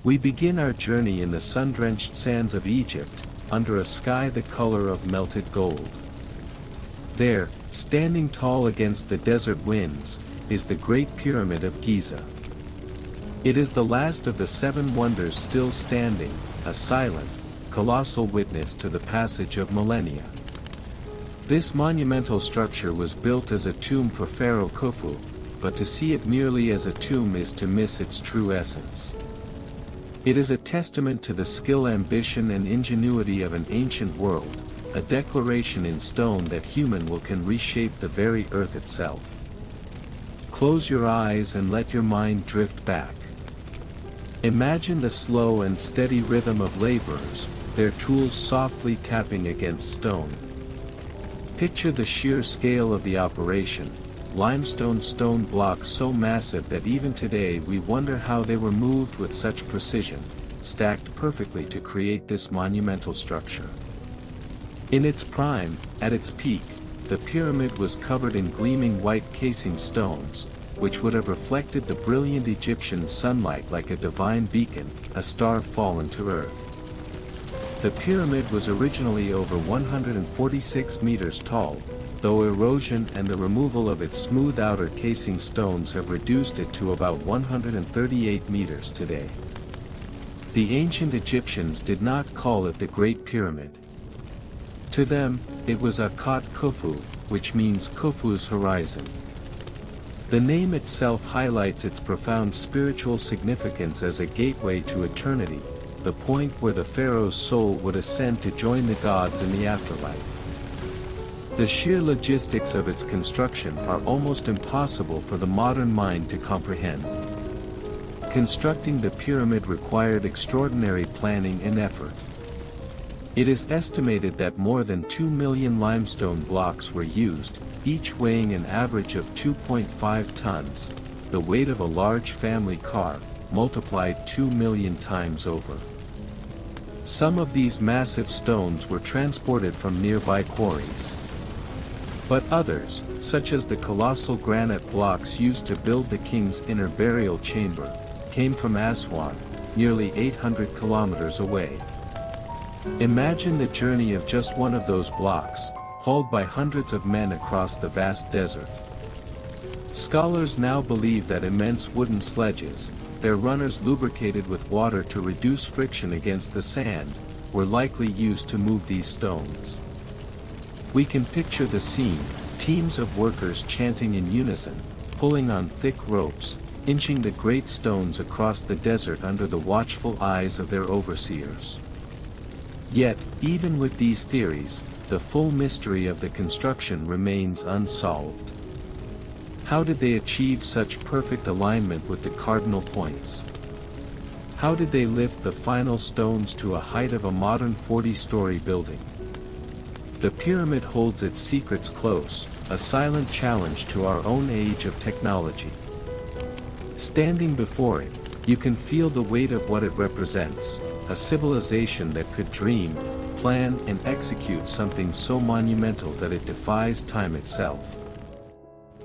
We begin our journey in the sun-drenched sands of Egypt, under a sky the color of melted gold. There, standing tall against the desert winds, is the Great Pyramid of Giza. It is the last of the 7 wonders still standing, a silent, colossal witness to the passage of millennia. This monumental structure was built as a tomb for Pharaoh Khufu, but to see it merely as a tomb is to miss its true essence. It is a testament to the skill, ambition and ingenuity of an ancient world, a declaration in stone that human will can reshape the very earth itself. Close your eyes and let your mind drift back. Imagine the slow and steady rhythm of laborers, their tools softly tapping against stone. Picture the sheer scale of the operation, limestone stone blocks so massive that even today we wonder how they were moved with such precision, stacked perfectly to create this monumental structure. In its prime, at its peak, the pyramid was covered in gleaming white casing stones, which would have reflected the brilliant Egyptian sunlight like a divine beacon, a star fallen to earth. The pyramid was originally over 146 meters tall, though erosion and the removal of its smooth outer casing stones have reduced it to about 138 meters today. The ancient Egyptians did not call it the Great Pyramid. To them, it was Akhat Khufu, which means Khufu's horizon. The name itself highlights its profound spiritual significance as a gateway to eternity, the point where the pharaoh's soul would ascend to join the gods in the afterlife. The sheer logistics of its construction are almost impossible for the modern mind to comprehend. Constructing the pyramid required extraordinary planning and effort. It is estimated that more than 2 million limestone blocks were used, each weighing an average of 2.5 tons, the weight of a large family car, multiplied 2 million times over. Some of these massive stones were transported from nearby quarries. But others, such as the colossal granite blocks used to build the king's inner burial chamber, came from Aswan, nearly 800 kilometers away. Imagine the journey of just one of those blocks, hauled by hundreds of men across the vast desert. Scholars now believe that immense wooden sledges, their runners lubricated with water to reduce friction against the sand, were likely used to move these stones. We can picture the scene, teams of workers chanting in unison, pulling on thick ropes, inching the great stones across the desert under the watchful eyes of their overseers. Yet, even with these theories, the full mystery of the construction remains unsolved. How did they achieve such perfect alignment with the cardinal points? How did they lift the final stones to a height of a modern 40-story building? The pyramid holds its secrets close, a silent challenge to our own age of technology. Standing before it, you can feel the weight of what it represents, a civilization that could dream, plan and execute something so monumental that it defies time itself.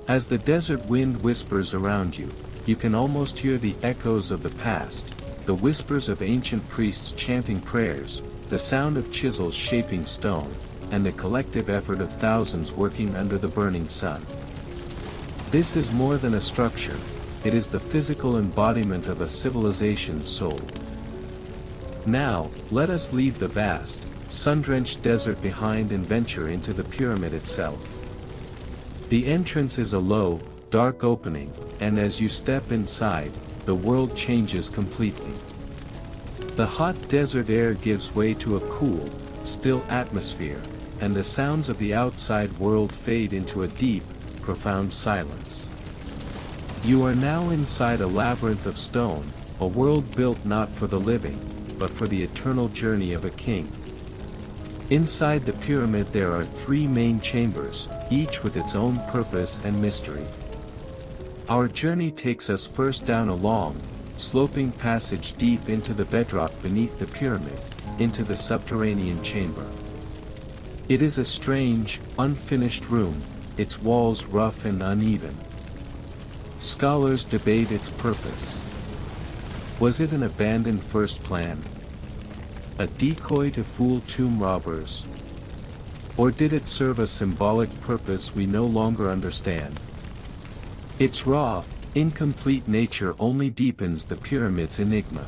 As the desert wind whispers around you, you can almost hear the echoes of the past, the whispers of ancient priests chanting prayers, the sound of chisels shaping stone, and the collective effort of thousands working under the burning sun. This is more than a structure, it is the physical embodiment of a civilization's soul. Now, let us leave the vast, sun-drenched desert behind and venture into the pyramid itself. The entrance is a low, dark opening, and as you step inside, the world changes completely. The hot desert air gives way to a cool, still atmosphere, and the sounds of the outside world fade into a deep, profound silence. You are now inside a labyrinth of stone, a world built not for the living, but for the eternal journey of a king. Inside the pyramid there are 3 main chambers, each with its own purpose and mystery. Our journey takes us first down a long, sloping passage deep into the bedrock beneath the pyramid, into the subterranean chamber. It is a strange, unfinished room, its walls rough and uneven. Scholars debate its purpose. Was it an abandoned first plan? A decoy to fool tomb robbers? Or did it serve a symbolic purpose we no longer understand? Its raw, incomplete nature only deepens the pyramid's enigma.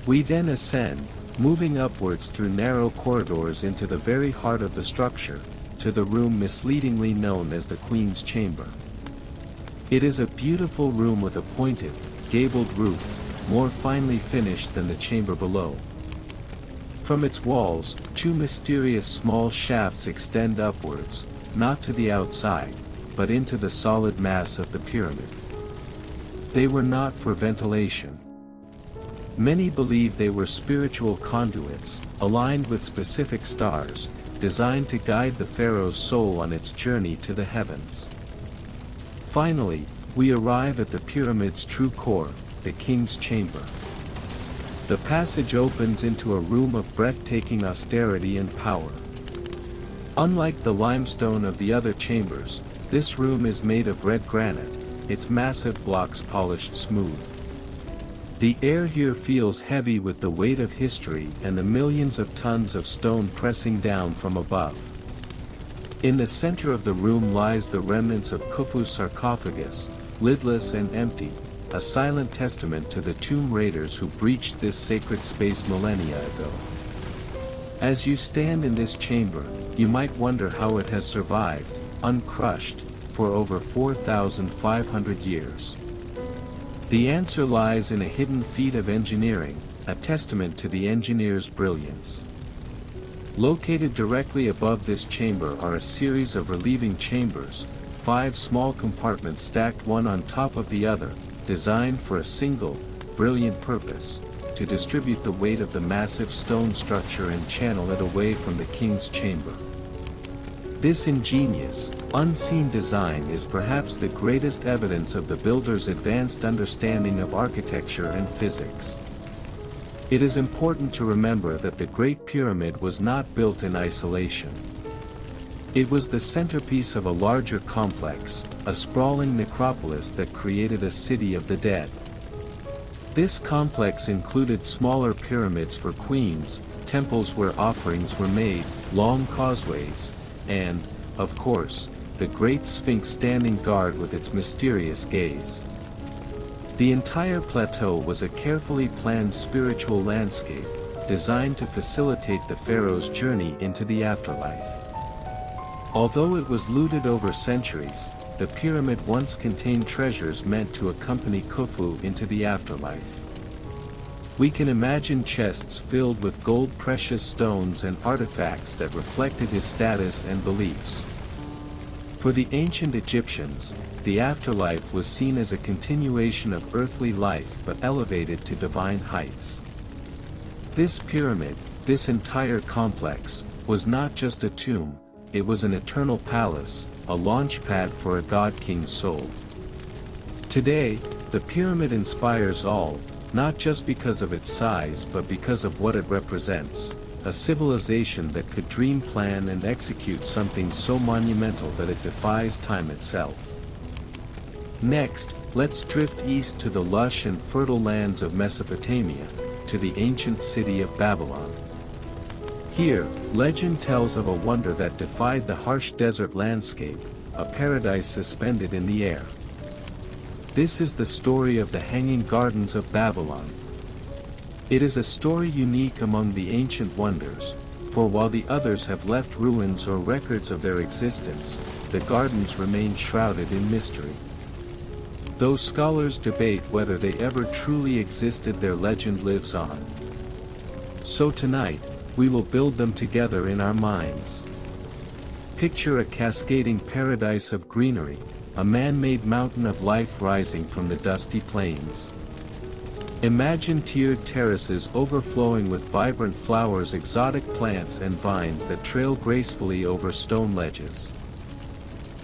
We then ascend, moving upwards through narrow corridors into the very heart of the structure, to the room misleadingly known as the Queen's Chamber. It is a beautiful room with a pointed, gabled roof, more finely finished than the chamber below. From its walls, two mysterious small shafts extend upwards, not to the outside, but into the solid mass of the pyramid. They were not for ventilation. Many believe they were spiritual conduits, aligned with specific stars, designed to guide the pharaoh's soul on its journey to the heavens. Finally, we arrive at the pyramid's true core, the king's chamber. The passage opens into a room of breathtaking austerity and power. Unlike the limestone of the other chambers, this room is made of red granite, its massive blocks polished smooth. The air here feels heavy with the weight of history and the millions of tons of stone pressing down from above. In the center of the room lies the remnants of Khufu's sarcophagus, lidless and empty, a silent testament to the tomb raiders who breached this sacred space millennia ago. As you stand in this chamber, you might wonder how it has survived, uncrushed, for over 4,500 years. The answer lies in a hidden feat of engineering, a testament to the engineer's brilliance. Located directly above this chamber are a series of relieving chambers, 5 small compartments stacked one on top of the other, designed for a single, brilliant purpose, to distribute the weight of the massive stone structure and channel it away from the king's chamber. This ingenious, unseen design is perhaps the greatest evidence of the builder's advanced understanding of architecture and physics. It is important to remember that the Great Pyramid was not built in isolation. It was the centerpiece of a larger complex, a sprawling necropolis that created a city of the dead. This complex included smaller pyramids for queens, temples where offerings were made, long causeways, and, of course, the Great Sphinx standing guard with its mysterious gaze. The entire plateau was a carefully planned spiritual landscape, designed to facilitate the pharaoh's journey into the afterlife. Although it was looted over centuries, the pyramid once contained treasures meant to accompany Khufu into the afterlife. We can imagine chests filled with gold, precious stones and artifacts that reflected his status and beliefs. For the ancient Egyptians, the afterlife was seen as a continuation of earthly life but elevated to divine heights. This pyramid, this entire complex, was not just a tomb, it was an eternal palace, a launchpad for a god-king's soul. Today, the pyramid inspires all, not just because of its size but because of what it represents, a civilization that could dream, plan and execute something so monumental that it defies time itself. Next, let's drift east to the lush and fertile lands of Mesopotamia, to the ancient city of Babylon. Here, legend tells of a wonder that defied the harsh desert landscape, a paradise suspended in the air. This is the story of the Hanging Gardens of Babylon. It is a story unique among the ancient wonders, for while the others have left ruins or records of their existence, the gardens remain shrouded in mystery. Though scholars debate whether they ever truly existed, their legend lives on. So tonight, we will build them together in our minds. Picture a cascading paradise of greenery, a man-made mountain of life rising from the dusty plains. Imagine tiered terraces overflowing with vibrant flowers, exotic plants and vines that trail gracefully over stone ledges.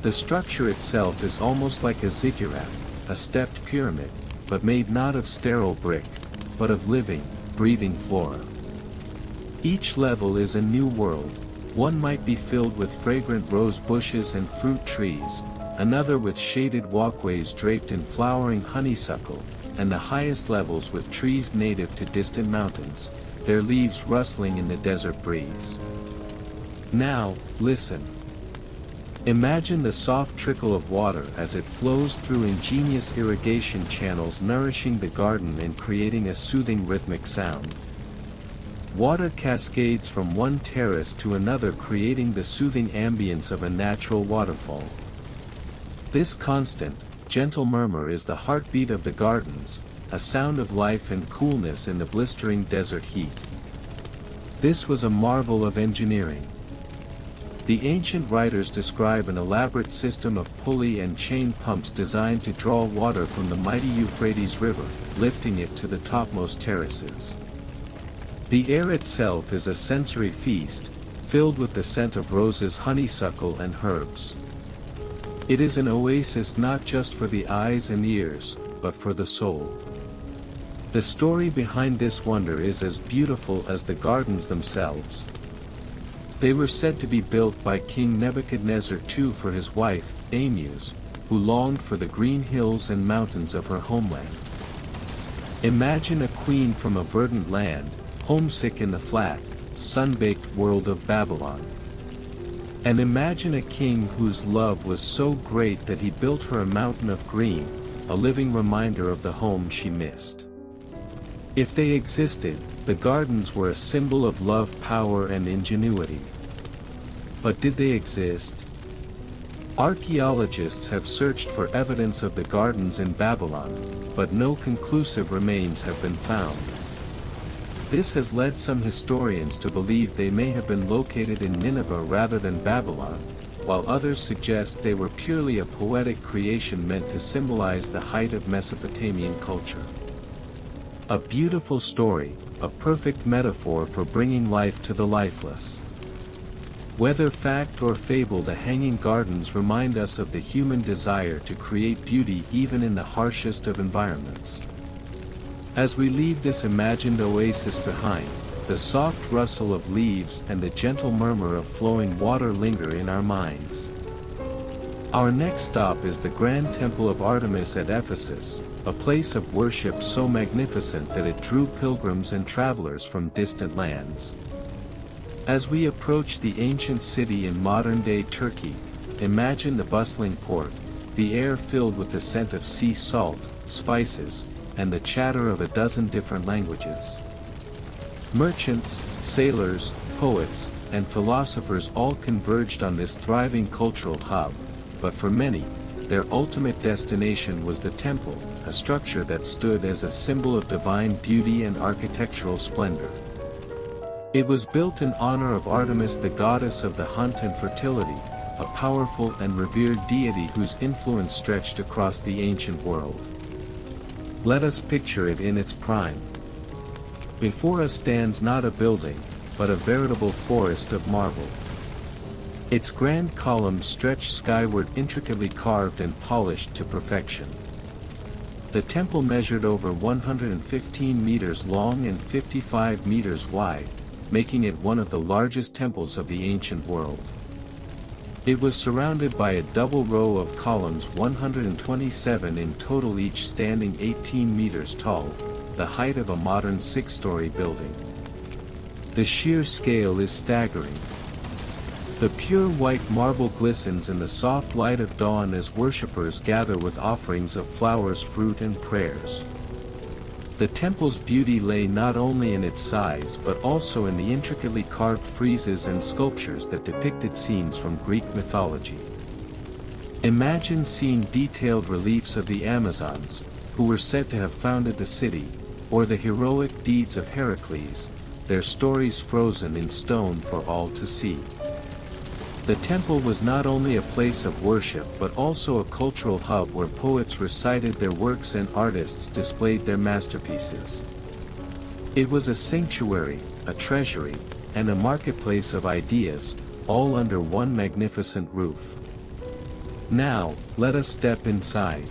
The structure itself is almost like a ziggurat, a stepped pyramid, but made not of sterile brick, but of living, breathing flora. Each level is a new world. One might be filled with fragrant rose bushes and fruit trees, another with shaded walkways draped in flowering honeysuckle, and the highest levels with trees native to distant mountains, their leaves rustling in the desert breeze. Now, listen. Imagine the soft trickle of water as it flows through ingenious irrigation channels, nourishing the garden and creating a soothing rhythmic sound. Water cascades from one terrace to another, creating the soothing ambience of a natural waterfall. This constant, gentle murmur is the heartbeat of the gardens, a sound of life and coolness in the blistering desert heat. This was a marvel of engineering. The ancient writers describe an elaborate system of pulley and chain pumps designed to draw water from the mighty Euphrates River, lifting it to the topmost terraces. The air itself is a sensory feast, filled with the scent of roses, honeysuckle and herbs. It is an oasis not just for the eyes and ears, but for the soul. The story behind this wonder is as beautiful as the gardens themselves. They were said to be built by King Nebuchadnezzar II for his wife, Amuse, who longed for the green hills and mountains of her homeland. Imagine a queen from a verdant land, homesick in the flat, sun-baked world of Babylon. And imagine a king whose love was so great that he built her a mountain of green, a living reminder of the home she missed. If they existed, the gardens were a symbol of love, power and ingenuity. But did they exist? Archaeologists have searched for evidence of the gardens in Babylon, but no conclusive remains have been found. This has led some historians to believe they may have been located in Nineveh rather than Babylon, while others suggest they were purely a poetic creation meant to symbolize the height of Mesopotamian culture. A beautiful story, a perfect metaphor for bringing life to the lifeless. Whether fact or fable, the Hanging Gardens remind us of the human desire to create beauty even in the harshest of environments. As we leave this imagined oasis behind, the soft rustle of leaves and the gentle murmur of flowing water linger in our minds. Our next stop is the Grand Temple of Artemis at Ephesus, a place of worship so magnificent that it drew pilgrims and travelers from distant lands. As we approach the ancient city in modern-day Turkey, imagine the bustling port, the air filled with the scent of sea salt, spices, and the chatter of a dozen different languages. Merchants, sailors, poets, and philosophers all converged on this thriving cultural hub, but for many, their ultimate destination was the temple, a structure that stood as a symbol of divine beauty and architectural splendor. It was built in honor of Artemis, the goddess of the hunt and fertility, a powerful and revered deity whose influence stretched across the ancient world. Let us picture it in its prime. Before us stands not a building, but a veritable forest of marble. Its grand columns stretch skyward, intricately carved and polished to perfection. The temple measured over 115 meters long and 55 meters wide, making it one of the largest temples of the ancient world. It was surrounded by a double row of columns, 127 in total, each standing 18 meters tall, the height of a modern 6-story building. The sheer scale is staggering. The pure white marble glistens in the soft light of dawn as worshippers gather with offerings of flowers, fruit and prayers. The temple's beauty lay not only in its size but also in the intricately carved friezes and sculptures that depicted scenes from Greek mythology. Imagine seeing detailed reliefs of the Amazons, who were said to have founded the city, or the heroic deeds of Heracles, their stories frozen in stone for all to see. The temple was not only a place of worship but also a cultural hub where poets recited their works and artists displayed their masterpieces. It was a sanctuary, a treasury, and a marketplace of ideas, all under one magnificent roof. Now, let us step inside.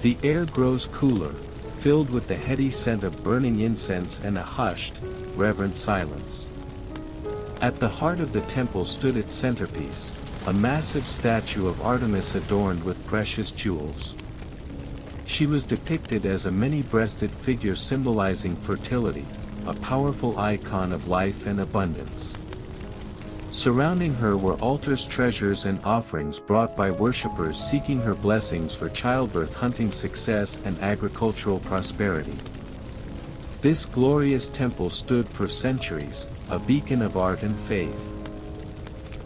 The air grows cooler, filled with the heady scent of burning incense and a hushed, reverent silence. At the heart of the temple stood its centerpiece, a massive statue of Artemis adorned with precious jewels. She was depicted as a many-breasted figure symbolizing fertility, a powerful icon of life and abundance. Surrounding her were altars, treasures and offerings brought by worshippers seeking her blessings for childbirth, hunting success and agricultural prosperity. This glorious temple stood for centuries, a beacon of art and faith.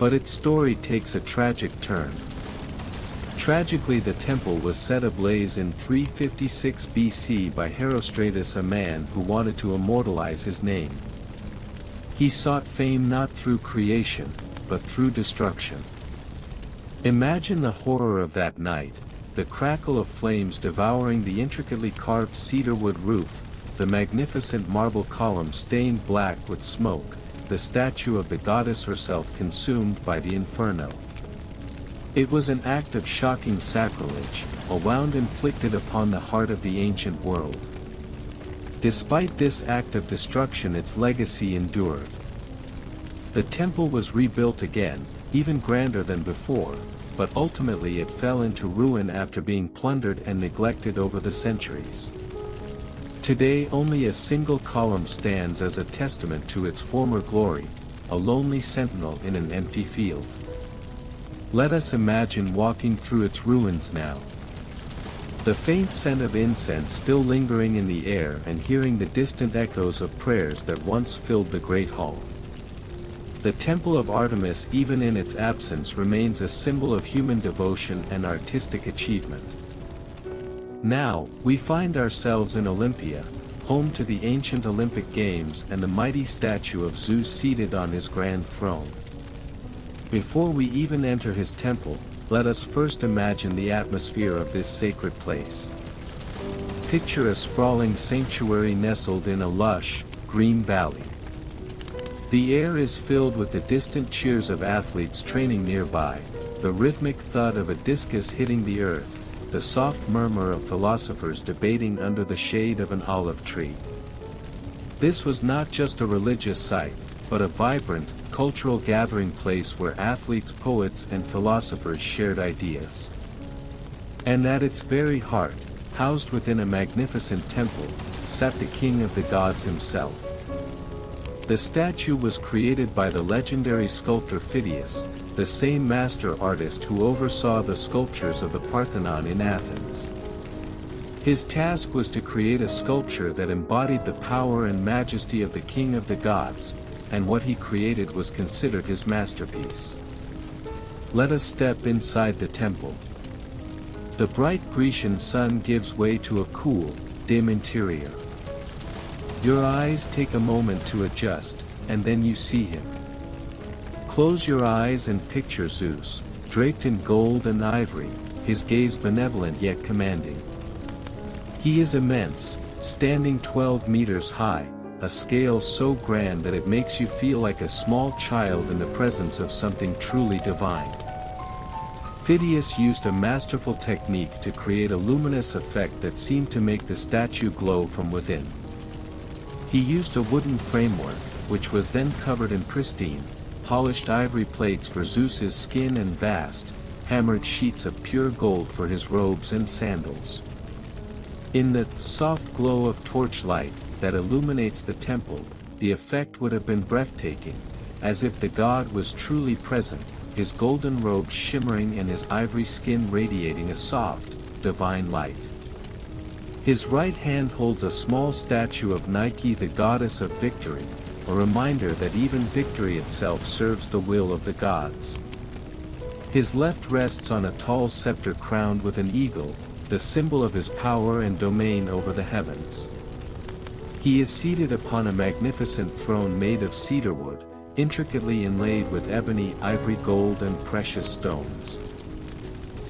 But its story takes a tragic turn. Tragically, the temple was set ablaze in 356 BC by Herostratus, a man who wanted to immortalize his name. He sought fame not through creation, but through destruction. Imagine the horror of that night, the crackle of flames devouring the intricately carved cedarwood roof, the magnificent marble columns stained black with smoke, the statue of the goddess herself consumed by the inferno. It was an act of shocking sacrilege, a wound inflicted upon the heart of the ancient world. Despite this act of destruction, its legacy endured. The temple was rebuilt again, even grander than before, but ultimately it fell into ruin after being plundered and neglected over the centuries. Today only a single column stands as a testament to its former glory, a lonely sentinel in an empty field. Let us imagine walking through its ruins now. The faint scent of incense still lingering in the air and hearing the distant echoes of prayers that once filled the great hall. The Temple of Artemis, even in its absence, remains a symbol of human devotion and artistic achievement. Now, we find ourselves in Olympia, home to the ancient Olympic Games and the mighty statue of Zeus seated on his grand throne. Before we even enter his temple, let us first imagine the atmosphere of this sacred place. Picture a sprawling sanctuary nestled in a lush, green valley. The air is filled with the distant cheers of athletes training nearby, the rhythmic thud of a discus hitting the earth, the soft murmur of philosophers debating under the shade of an olive tree. This was not just a religious site, but a vibrant, cultural gathering place where athletes, poets and philosophers shared ideas. And at its very heart, housed within a magnificent temple, sat the king of the gods himself. The statue was created by the legendary sculptor Phidias, the same master artist who oversaw the sculptures of the Parthenon in Athens. His task was to create a sculpture that embodied the power and majesty of the king of the gods, and what he created was considered his masterpiece. Let us step inside the temple. The bright Grecian sun gives way to a cool, dim interior. Your eyes take a moment to adjust, and then you see him. Close your eyes and picture Zeus, draped in gold and ivory, his gaze benevolent yet commanding. He is immense, standing 12 meters high, a scale so grand that it makes you feel like a small child in the presence of something truly divine. Phidias used a masterful technique to create a luminous effect that seemed to make the statue glow from within. He used a wooden framework, which was then covered in pristine, polished ivory plates for Zeus's skin and vast, hammered sheets of pure gold for his robes and sandals. In the soft glow of torchlight that illuminates the temple, the effect would have been breathtaking, as if the god was truly present, his golden robes shimmering and his ivory skin radiating a soft, divine light. His right hand holds a small statue of Nike, the goddess of victory, a reminder that even victory itself serves the will of the gods. His left rests on a tall scepter crowned with an eagle, the symbol of his power and domain over the heavens. He is seated upon a magnificent throne made of cedarwood, intricately inlaid with ebony, ivory, gold and precious stones.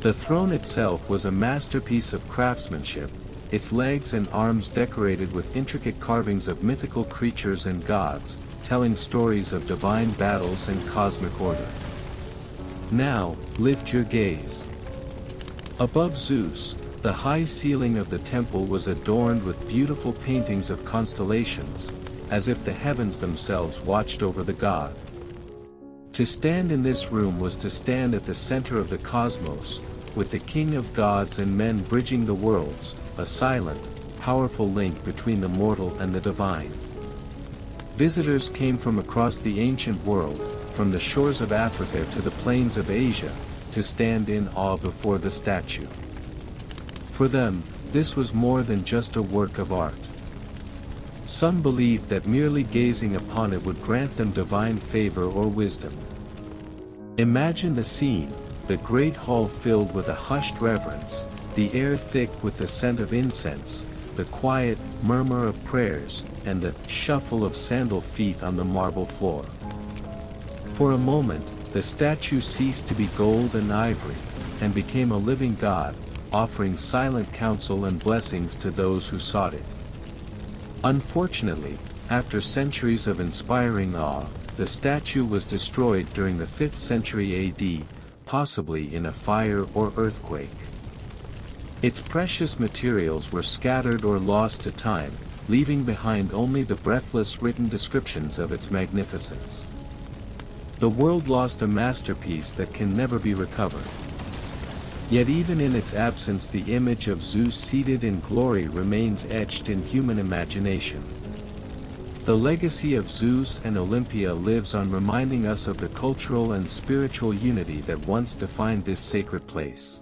The throne itself was a masterpiece of craftsmanship, its legs and arms decorated with intricate carvings of mythical creatures and gods, telling stories of divine battles and cosmic order. Now, lift your gaze. Above Zeus, the high ceiling of the temple was adorned with beautiful paintings of constellations, as if the heavens themselves watched over the god. To stand in this room was to stand at the center of the cosmos, with the king of gods and men bridging the worlds, a silent, powerful link between the mortal and the divine. Visitors came from across the ancient world, from the shores of Africa to the plains of Asia, to stand in awe before the statue. For them, this was more than just a work of art. Some believed that merely gazing upon it would grant them divine favor or wisdom. Imagine the scene, the great hall filled with a hushed reverence, the air thick with the scent of incense, the quiet murmur of prayers, and the shuffle of sandal feet on the marble floor. For a moment, the statue ceased to be gold and ivory, and became a living god, offering silent counsel and blessings to those who sought it. Unfortunately, after centuries of inspiring awe, the statue was destroyed during the 5th century AD, possibly in a fire or earthquake. Its precious materials were scattered or lost to time, leaving behind only the breathless written descriptions of its magnificence. The world lost a masterpiece that can never be recovered. Yet even in its absence, the image of Zeus seated in glory remains etched in human imagination. The legacy of Zeus and Olympia lives on, reminding us of the cultural and spiritual unity that once defined this sacred place.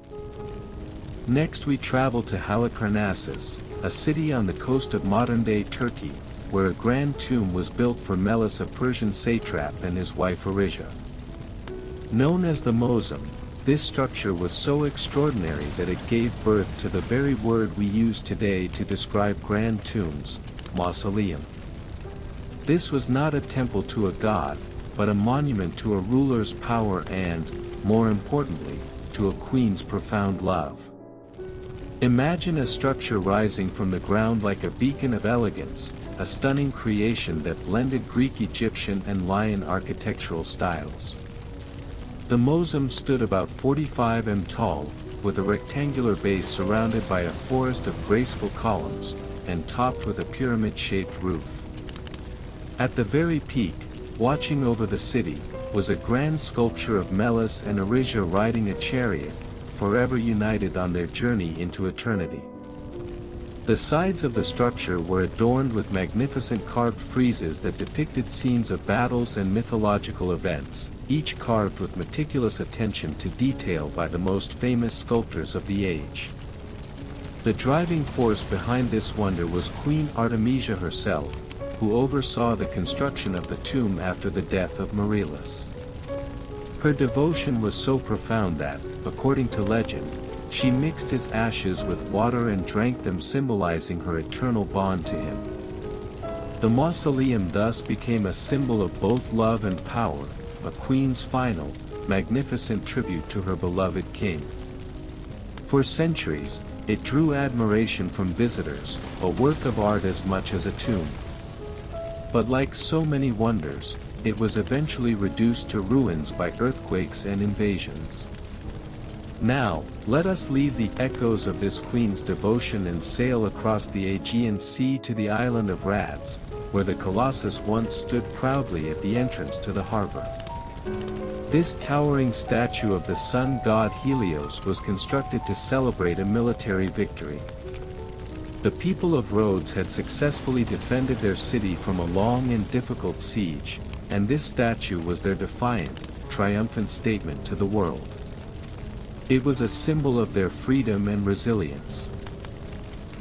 Next we travel to Halicarnassus, a city on the coast of modern-day Turkey, where a grand tomb was built for Meles, a Persian satrap, and his wife Arisia. Known as the Mausoleum, this structure was so extraordinary that it gave birth to the very word we use today to describe grand tombs, mausoleum. This was not a temple to a god, but a monument to a ruler's power and, more importantly, to a queen's profound love. Imagine a structure rising from the ground like a beacon of elegance, a stunning creation that blended Greek, Egyptian, and Mayan architectural styles. The mausoleum stood about 45 m tall, with a rectangular base surrounded by a forest of graceful columns, and topped with a pyramid-shaped roof. At the very peak, watching over the city, was a grand sculpture of Meles and Arisia riding a chariot, forever united on their journey into eternity. The sides of the structure were adorned with magnificent carved friezes that depicted scenes of battles and mythological events, each carved with meticulous attention to detail by the most famous sculptors of the age. The driving force behind this wonder was Queen Artemisia herself, who oversaw the construction of the tomb after the death of Merelas. Her devotion was so profound that, according to legend, she mixed his ashes with water and drank them, symbolizing her eternal bond to him. The mausoleum thus became a symbol of both love and power, a queen's final, magnificent tribute to her beloved king. For centuries, it drew admiration from visitors, a work of art as much as a tomb. But like so many wonders, it was eventually reduced to ruins by earthquakes and invasions. Now, let us leave the echoes of this queen's devotion and sail across the Aegean Sea to the island of Rhodes, where the Colossus once stood proudly at the entrance to the harbor. This towering statue of the sun god Helios was constructed to celebrate a military victory. The people of Rhodes had successfully defended their city from a long and difficult siege, and this statue was their defiant, triumphant statement to the world. It was a symbol of their freedom and resilience.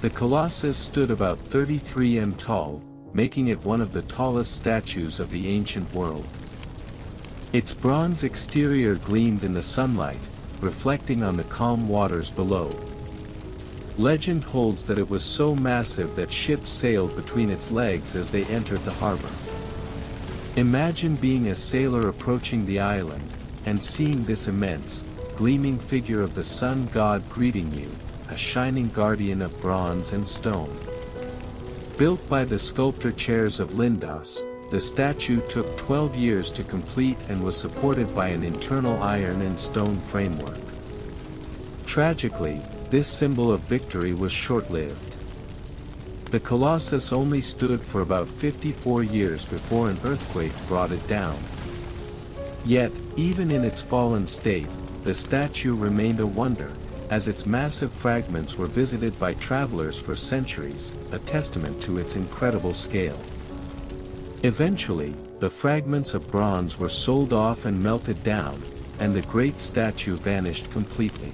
The Colossus stood about 33 m tall, making it one of the tallest statues of the ancient world. Its bronze exterior gleamed in the sunlight, reflecting on the calm waters below. Legend holds that it was so massive that ships sailed between its legs as they entered the harbor. Imagine being a sailor approaching the island, and seeing this immense, gleaming figure of the sun god greeting you, a shining guardian of bronze and stone. Built by the sculptor Chairs of Lindos, the statue took 12 years to complete and was supported by an internal iron and stone framework. Tragically, this symbol of victory was short-lived. The Colossus only stood for about 54 years before an earthquake brought it down. Yet, even in its fallen state, the statue remained a wonder, as its massive fragments were visited by travelers for centuries, a testament to its incredible scale. Eventually, the fragments of bronze were sold off and melted down, and the great statue vanished completely.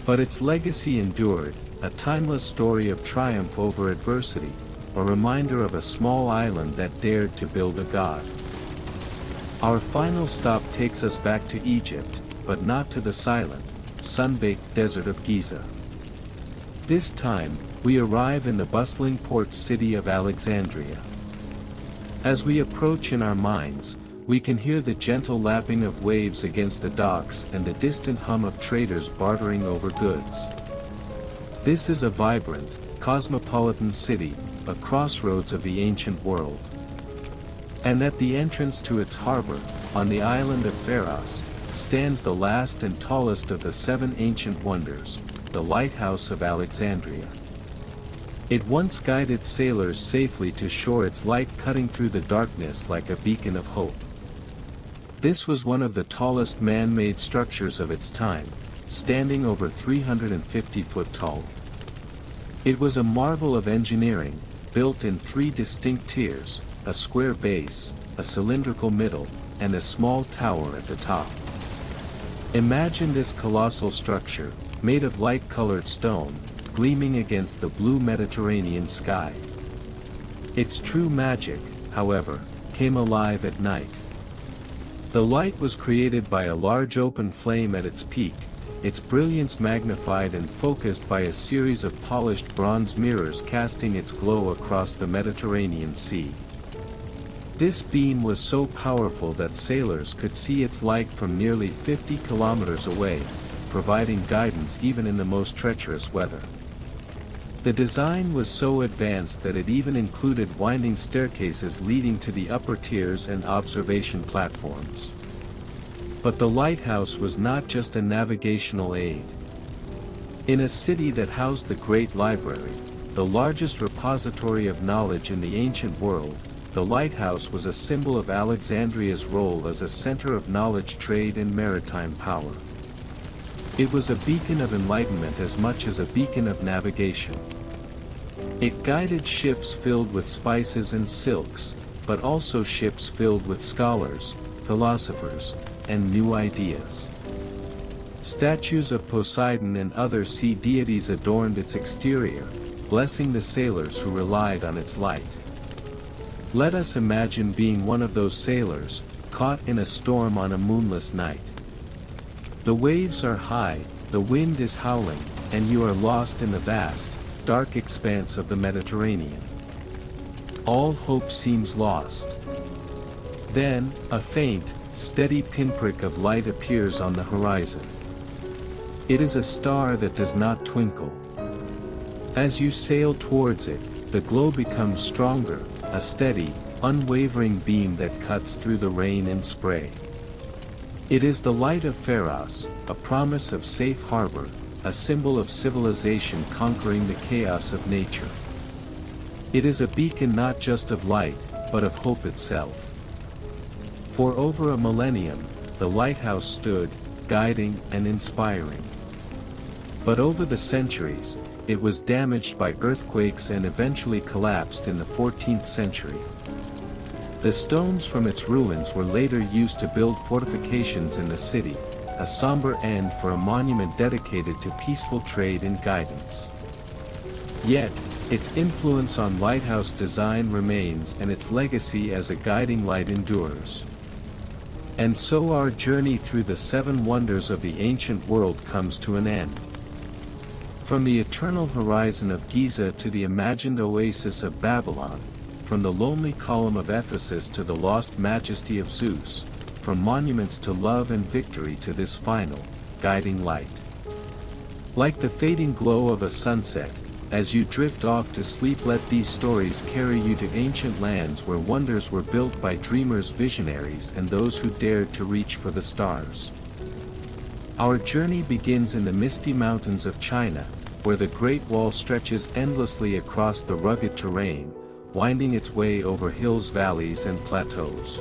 But its legacy endured, a timeless story of triumph over adversity, a reminder of a small island that dared to build a god. Our final stop takes us back to Egypt, but not to the silent, sun-baked desert of Giza. This time, we arrive in the bustling port city of Alexandria. As we approach in our minds, we can hear the gentle lapping of waves against the docks and the distant hum of traders bartering over goods. This is a vibrant, cosmopolitan city, a crossroads of the ancient world. And at the entrance to its harbor, on the island of Pharos, stands the last and tallest of the 7 ancient wonders, the Lighthouse of Alexandria. It once guided sailors safely to shore, its light cutting through the darkness like a beacon of hope. This was one of the tallest man-made structures of its time, standing over 350 foot tall. It was a marvel of engineering, built in 3 distinct tiers, a square base, a cylindrical middle, and a small tower at the top. Imagine this colossal structure, made of light-colored stone, gleaming against the blue Mediterranean sky. Its true magic, however, came alive at night. The light was created by a large open flame at its peak, its brilliance magnified and focused by a series of polished bronze mirrors casting its glow across the Mediterranean Sea. This beam was so powerful that sailors could see its light from nearly 50 kilometers away, providing guidance even in the most treacherous weather. The design was so advanced that it even included winding staircases leading to the upper tiers and observation platforms. But the lighthouse was not just a navigational aid. In a city that housed the Great Library, the largest repository of knowledge in the ancient world, the lighthouse was a symbol of Alexandria's role as a center of knowledge, trade, and maritime power. It was a beacon of enlightenment as much as a beacon of navigation. It guided ships filled with spices and silks, but also ships filled with scholars, philosophers, and new ideas. Statues of Poseidon and other sea deities adorned its exterior, blessing the sailors who relied on its light. Let us imagine being one of those sailors, caught in a storm on a moonless night. The waves are high, the wind is howling, and you are lost in the vast, dark expanse of the Mediterranean. All hope seems lost. Then, a faint, steady pinprick of light appears on the horizon. It is a star that does not twinkle. As you sail towards it, the glow becomes stronger, a steady, unwavering beam that cuts through the rain and spray. It is the light of Pharos, a promise of safe harbor, a symbol of civilization conquering the chaos of nature. It is a beacon not just of light, but of hope itself. For over a millennium, the lighthouse stood, guiding and inspiring. But over the centuries, it was damaged by earthquakes and eventually collapsed in the 14th century. The stones from its ruins were later used to build fortifications in the city, a somber end for a monument dedicated to peaceful trade and guidance. Yet, its influence on lighthouse design remains and its legacy as a guiding light endures. And so our journey through the 7 wonders of the ancient world comes to an end. From the eternal horizon of Giza to the imagined oasis of Babylon, from the lonely column of Ephesus to the lost majesty of Zeus, from monuments to love and victory to this final, guiding light. Like the fading glow of a sunset, as you drift off to sleep, let these stories carry you to ancient lands where wonders were built by dreamers, visionaries, and those who dared to reach for the stars. Our journey begins in the misty mountains of China, where the Great Wall stretches endlessly across the rugged terrain, winding its way over hills, valleys, and plateaus.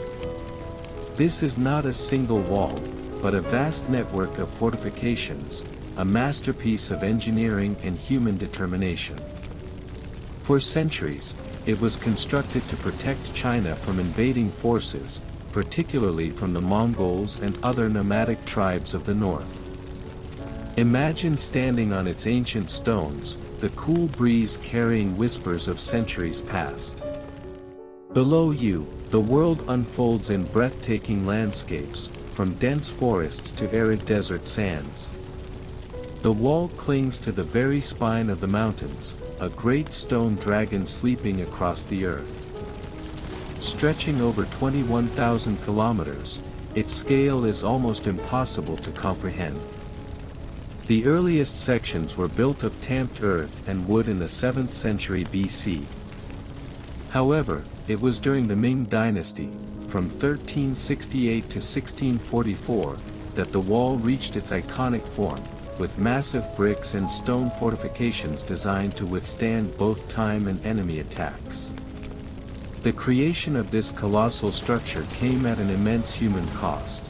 This is not a single wall, but a vast network of fortifications, a masterpiece of engineering and human determination. For centuries, it was constructed to protect China from invading forces, particularly from the Mongols and other nomadic tribes of the north. Imagine standing on its ancient stones, the cool breeze carrying whispers of centuries past. Below you, the world unfolds in breathtaking landscapes, from dense forests to arid desert sands. The wall clings to the very spine of the mountains, a great stone dragon sleeping across the earth. Stretching over 21,000 kilometers, its scale is almost impossible to comprehend. The earliest sections were built of tamped earth and wood in the 7th century BC. However, it was during the Ming dynasty, from 1368 to 1644, that the wall reached its iconic form, with massive bricks and stone fortifications designed to withstand both time and enemy attacks. The creation of this colossal structure came at an immense human cost.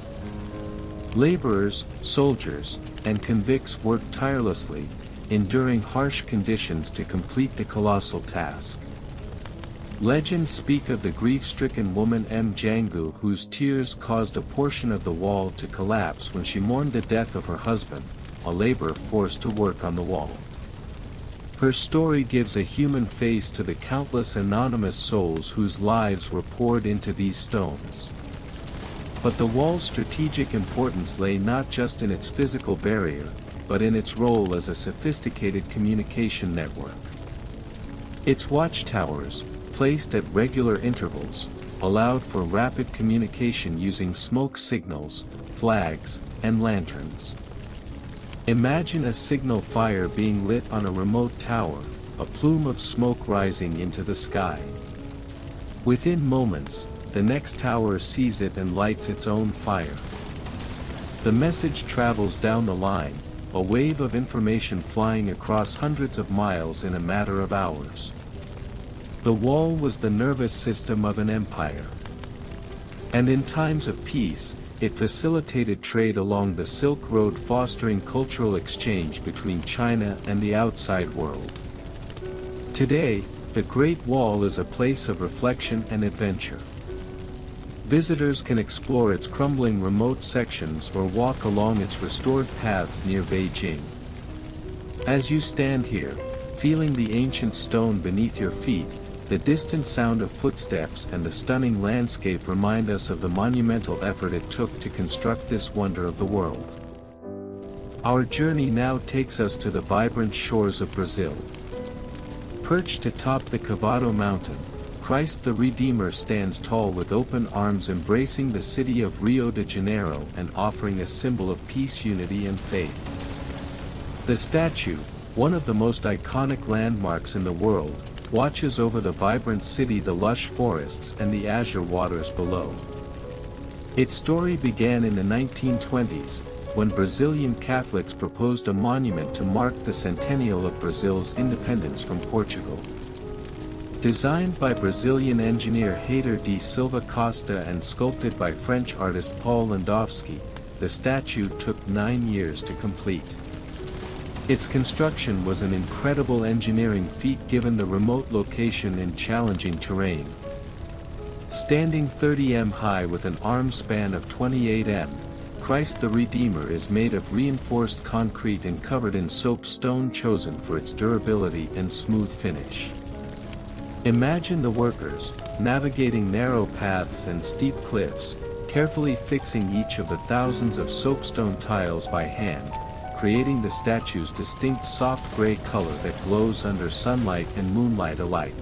Laborers, soldiers, and convicts worked tirelessly, enduring harsh conditions to complete the colossal task. Legends speak of the grief-stricken woman Jangu whose tears caused a portion of the wall to collapse when she mourned the death of her husband, a laborer forced to work on the wall. Her story gives a human face to the countless anonymous souls whose lives were poured into these stones. But the wall's strategic importance lay not just in its physical barrier, but in its role as a sophisticated communication network. Its watchtowers, placed at regular intervals, allowed for rapid communication using smoke signals, flags, and lanterns. Imagine a signal fire being lit on a remote tower, a plume of smoke rising into the sky. Within moments, the next tower sees it and lights its own fire. The message travels down the line, a wave of information flying across hundreds of miles in a matter of hours. The wall was the nervous system of an empire. And in times of peace, it facilitated trade along the Silk Road, fostering cultural exchange between China and the outside world. Today, the Great Wall is a place of reflection and adventure. Visitors can explore its crumbling remote sections or walk along its restored paths near Beijing. As you stand here, feeling the ancient stone beneath your feet, the distant sound of footsteps and the stunning landscape remind us of the monumental effort it took to construct this wonder of the world. Our journey now takes us to the vibrant shores of Brazil. Perched atop the Cavado mountain, Christ the Redeemer stands tall with open arms, embracing the city of Rio de Janeiro and offering a symbol of peace, unity, and faith. The statue, one of the most iconic landmarks in the world, watches over the vibrant city, the lush forests, and the azure waters below. Its story began in the 1920s, when Brazilian Catholics proposed a monument to mark the centennial of Brazil's independence from Portugal. Designed by Brazilian engineer Heitor de Silva Costa and sculpted by French artist Paul Landowski, the statue took 9 years to complete. Its construction was an incredible engineering feat given the remote location and challenging terrain. Standing 30 m high with an arm span of 28 m, Christ the Redeemer is made of reinforced concrete and covered in soapstone, chosen for its durability and smooth finish. Imagine the workers, navigating narrow paths and steep cliffs, carefully fixing each of the thousands of soapstone tiles by hand, creating the statue's distinct soft gray color that glows under sunlight and moonlight alike.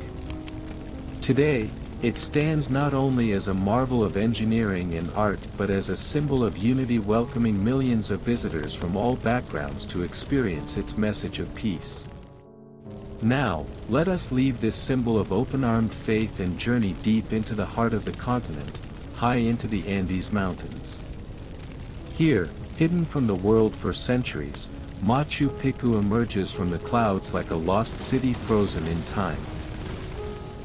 Today, it stands not only as a marvel of engineering and art but as a symbol of unity, welcoming millions of visitors from all backgrounds to experience its message of peace. Now, let us leave this symbol of open-armed faith and journey deep into the heart of the continent, high into the Andes Mountains. Here, hidden from the world for centuries, Machu Picchu emerges from the clouds like a lost city frozen in time.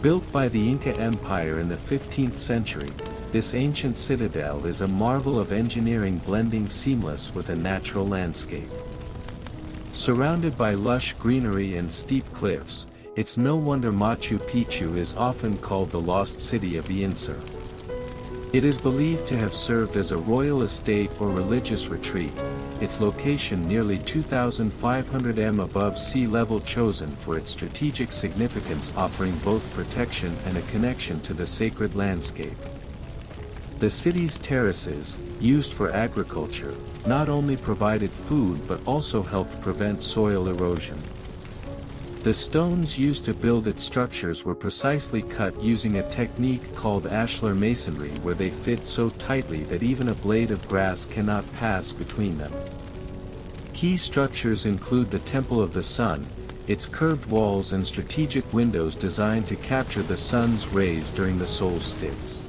Built by the Inca Empire in the 15th century, this ancient citadel is a marvel of engineering, blending seamless with a natural landscape. Surrounded by lush greenery and steep cliffs, it's no wonder Machu Picchu is often called the lost city of the Insur. It is believed to have served as a royal estate or religious retreat, its location nearly 2,500 m above sea level chosen for its strategic significance, offering both protection and a connection to the sacred landscape. The city's terraces, used for agriculture, not only provided food but also helped prevent soil erosion. The stones used to build its structures were precisely cut using a technique called ashlar masonry, where they fit so tightly that even a blade of grass cannot pass between them. Key structures include the Temple of the Sun, its curved walls and strategic windows designed to capture the sun's rays during the solstice.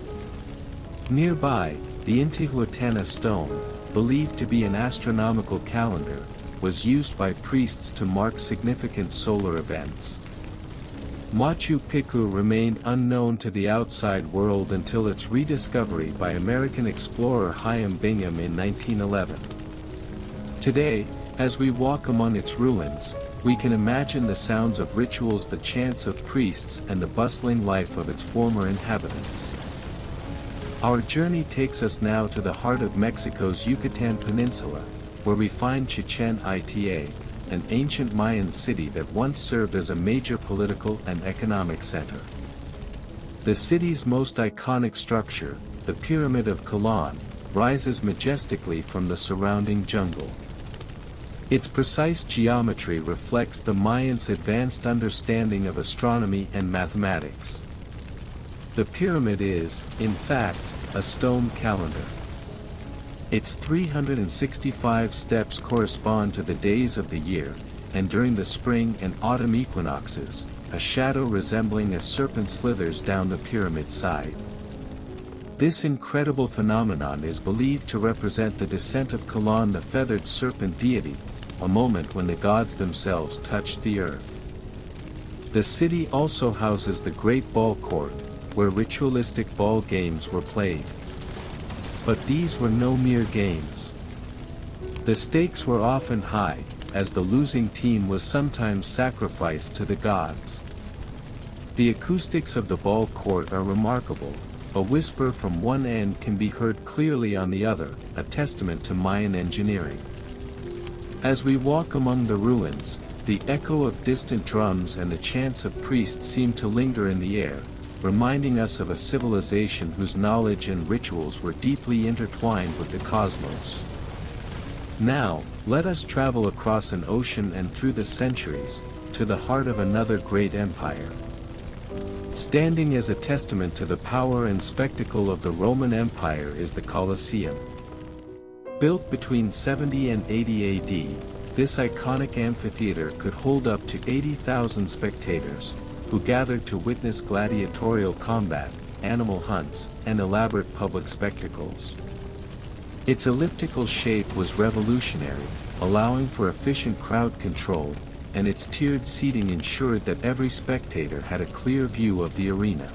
Nearby, the Intihuatana stone, believed to be an astronomical calendar, was used by priests to mark significant solar events. Machu Picchu remained unknown to the outside world until its rediscovery by American explorer Hiram Bingham in 1911. Today, as we walk among its ruins, we can imagine the sounds of rituals, the chants of priests, and the bustling life of its former inhabitants. Our journey takes us now to the heart of Mexico's Yucatan Peninsula, where we find Chichen Itza, an ancient Mayan city that once served as a major political and economic center. The city's most iconic structure, the Pyramid of Colón, rises majestically from the surrounding jungle. Its precise geometry reflects the Mayans' advanced understanding of astronomy and mathematics. The pyramid is, in fact, a stone calendar. Its 365 steps correspond to the days of the year, and during the spring and autumn equinoxes, a shadow resembling a serpent slithers down the pyramid's side. This incredible phenomenon is believed to represent the descent of Colón, the feathered serpent deity, a moment when the gods themselves touched the earth. The city also houses the Great Ball Court, where ritualistic ball games were played. But these were no mere games. The stakes were often high, as the losing team was sometimes sacrificed to the gods. The acoustics of the ball court are remarkable. A whisper from one end can be heard clearly on the other, a testament to Mayan engineering. As we walk among the ruins, the echo of distant drums and the chants of priests seem to linger in the air, reminding us of a civilization whose knowledge and rituals were deeply intertwined with the cosmos. Now, let us travel across an ocean and through the centuries, to the heart of another great empire. Standing as a testament to the power and spectacle of the Roman Empire is the Colosseum. Built between 70 and 80 AD, this iconic amphitheater could hold up to 80,000 spectators, who gathered to witness gladiatorial combat, animal hunts, and elaborate public spectacles. Its elliptical shape was revolutionary, allowing for efficient crowd control, and its tiered seating ensured that every spectator had a clear view of the arena.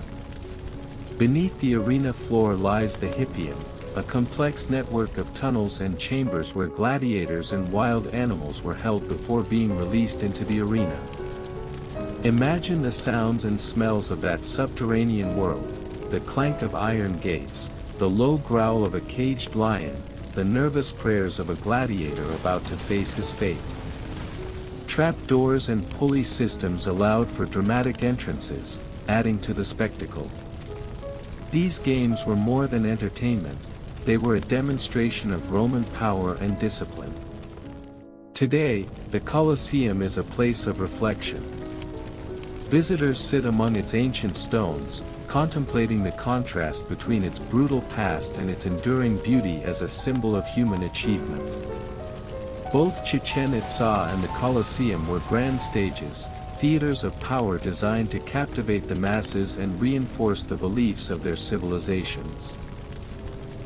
Beneath the arena floor lies the Hippion, a complex network of tunnels and chambers where gladiators and wild animals were held before being released into the arena. Imagine the sounds and smells of that subterranean world, the clank of iron gates, the low growl of a caged lion, the nervous prayers of a gladiator about to face his fate. Trapdoors and pulley systems allowed for dramatic entrances, adding to the spectacle. These games were more than entertainment, they were a demonstration of Roman power and discipline. Today, the Colosseum is a place of reflection. Visitors sit among its ancient stones, contemplating the contrast between its brutal past and its enduring beauty as a symbol of human achievement. Both Chichen Itza and the Colosseum were grand stages, theaters of power designed to captivate the masses and reinforce the beliefs of their civilizations.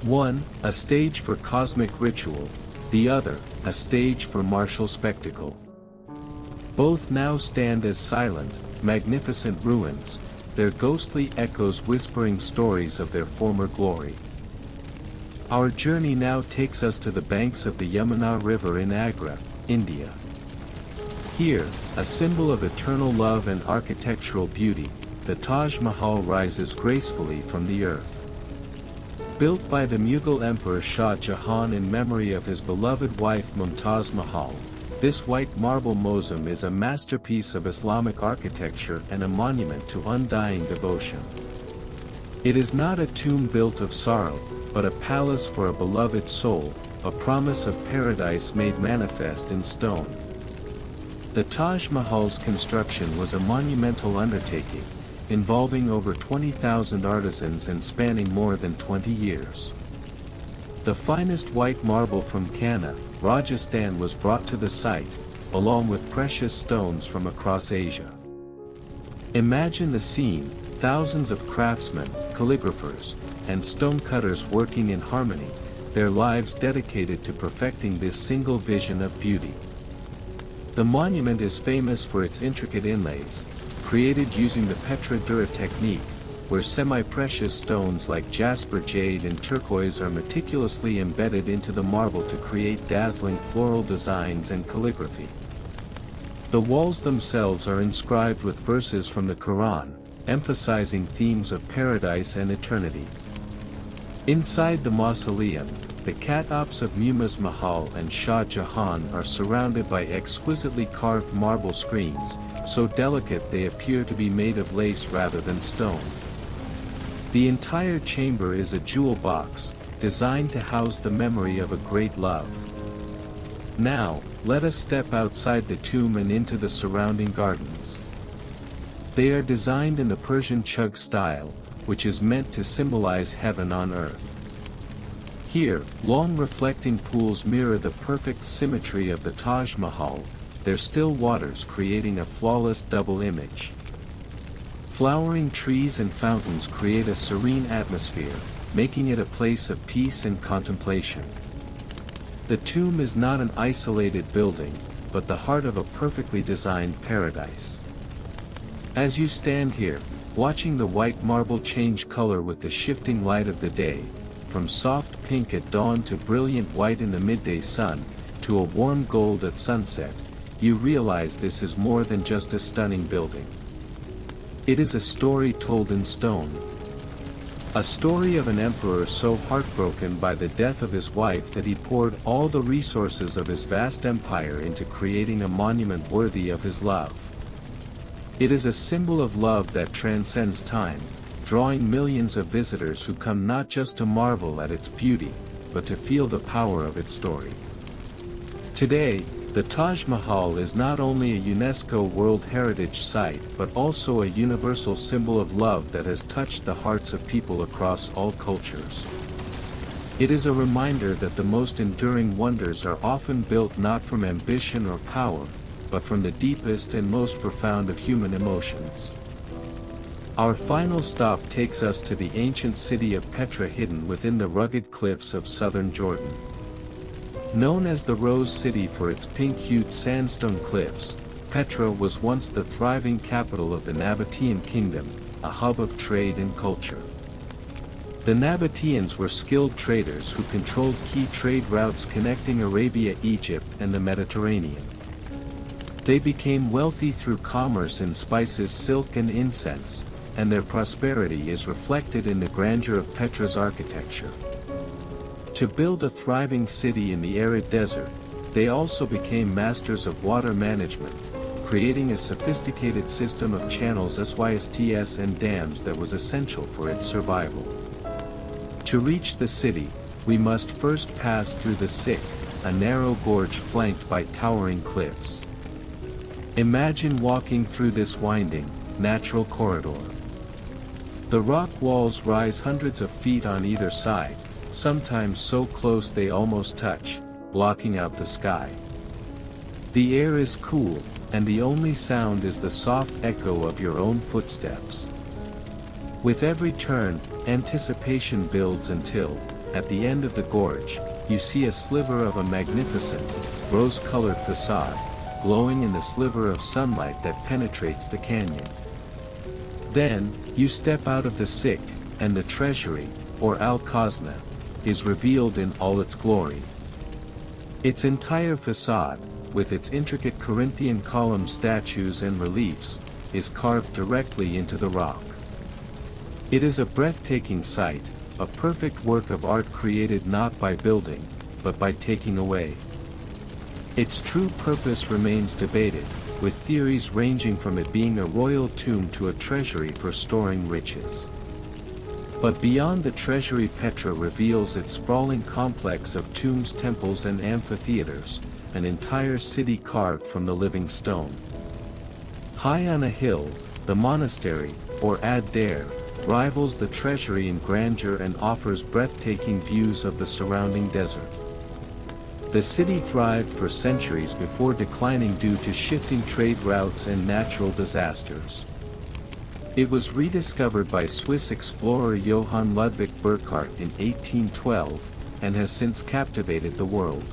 One, a stage for cosmic ritual, the other, a stage for martial spectacle. Both now stand as silent, magnificent ruins, their ghostly echoes whispering stories of their former glory. Our journey now takes us to the banks of the Yamuna River in Agra, India. Here, a symbol of eternal love and architectural beauty, the Taj Mahal rises gracefully from the earth. Built by the Mughal Emperor Shah Jahan in memory of his beloved wife Mumtaz Mahal, this white marble mausoleum is a masterpiece of Islamic architecture and a monument to undying devotion. It is not a tomb built of sorrow, but a palace for a beloved soul, a promise of paradise made manifest in stone. The Taj Mahal's construction was a monumental undertaking, involving over 20,000 artisans and spanning more than 20 years. The finest white marble from Kanha, Rajasthan was brought to the site, along with precious stones from across Asia. Imagine the scene, thousands of craftsmen, calligraphers, and stonecutters working in harmony, their lives dedicated to perfecting this single vision of beauty. The monument is famous for its intricate inlays, created using the Petra Dura technique, where semi-precious stones like jasper, jade and turquoise are meticulously embedded into the marble to create dazzling floral designs and calligraphy. The walls themselves are inscribed with verses from the Quran, emphasizing themes of paradise and eternity. Inside the mausoleum, the Khattabs of Mumtaz Mahal and Shah Jahan are surrounded by exquisitely carved marble screens, so delicate they appear to be made of lace rather than stone. The entire chamber is a jewel box, designed to house the memory of a great love. Now, let us step outside the tomb and into the surrounding gardens. They are designed in the Persian Chug style, which is meant to symbolize heaven on earth. Here, long reflecting pools mirror the perfect symmetry of the Taj Mahal, their still waters creating a flawless double image. Flowering trees and fountains create a serene atmosphere, making it a place of peace and contemplation. The tomb is not an isolated building, but the heart of a perfectly designed paradise. As you stand here, watching the white marble change color with the shifting light of the day, from soft pink at dawn to brilliant white in the midday sun, to a warm gold at sunset, you realize this is more than just a stunning building. It is a story told in stone. A story of an emperor so heartbroken by the death of his wife that he poured all the resources of his vast empire into creating a monument worthy of his love. It is a symbol of love that transcends time, drawing millions of visitors who come not just to marvel at its beauty, but to feel the power of its story. Today, the Taj Mahal is not only a UNESCO World Heritage Site but also a universal symbol of love that has touched the hearts of people across all cultures. It is a reminder that the most enduring wonders are often built not from ambition or power, but from the deepest and most profound of human emotions. Our final stop takes us to the ancient city of Petra, hidden within the rugged cliffs of southern Jordan. Known as the Rose City for its pink-hued sandstone cliffs, Petra was once the thriving capital of the Nabatean kingdom, a hub of trade and culture. The Nabateans were skilled traders who controlled key trade routes connecting Arabia, Egypt, and the Mediterranean. They became wealthy through commerce in spices, silk, and incense, and their prosperity is reflected in the grandeur of Petra's architecture. To build a thriving city in the arid desert, they also became masters of water management, creating a sophisticated system of channels, SYSTS, and dams that was essential for its survival. To reach the city, we must first pass through the Sik, a narrow gorge flanked by towering cliffs. Imagine walking through this winding, natural corridor. The rock walls rise hundreds of feet on either side, sometimes so close they almost touch, blocking out the sky. The air is cool, and the only sound is the soft echo of your own footsteps. With every turn, anticipation builds until, at the end of the gorge, you see a sliver of a magnificent, rose-colored facade, glowing in the sliver of sunlight that penetrates the canyon. Then, you step out of the Sik, and the treasury, or Al-Khazna, is revealed in all its glory. Its entire facade, with its intricate Corinthian column statues and reliefs, is carved directly into the rock. It is a breathtaking sight, a perfect work of art created not by building, but by taking away. Its true purpose remains debated, with theories ranging from it being a royal tomb to a treasury for storing riches. But beyond the treasury, Petra reveals its sprawling complex of tombs, temples and amphitheaters, an entire city carved from the living stone. High on a hill, the monastery, or Ad-Dair, rivals the treasury in grandeur and offers breathtaking views of the surrounding desert. The city thrived for centuries before declining due to shifting trade routes and natural disasters. It was rediscovered by Swiss explorer Johann Ludwig Burckhardt in 1812, and has since captivated the world.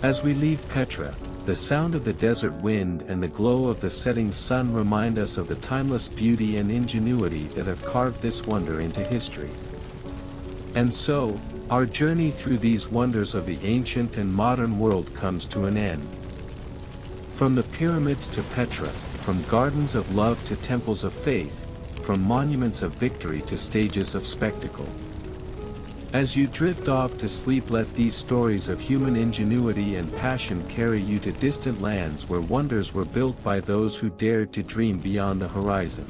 As we leave Petra, the sound of the desert wind and the glow of the setting sun remind us of the timeless beauty and ingenuity that have carved this wonder into history. And so, our journey through these wonders of the ancient and modern world comes to an end. From the pyramids to Petra, from gardens of love to temples of faith, from monuments of victory to stages of spectacle. As you drift off to sleep, let these stories of human ingenuity and passion carry you to distant lands where wonders were built by those who dared to dream beyond the horizon.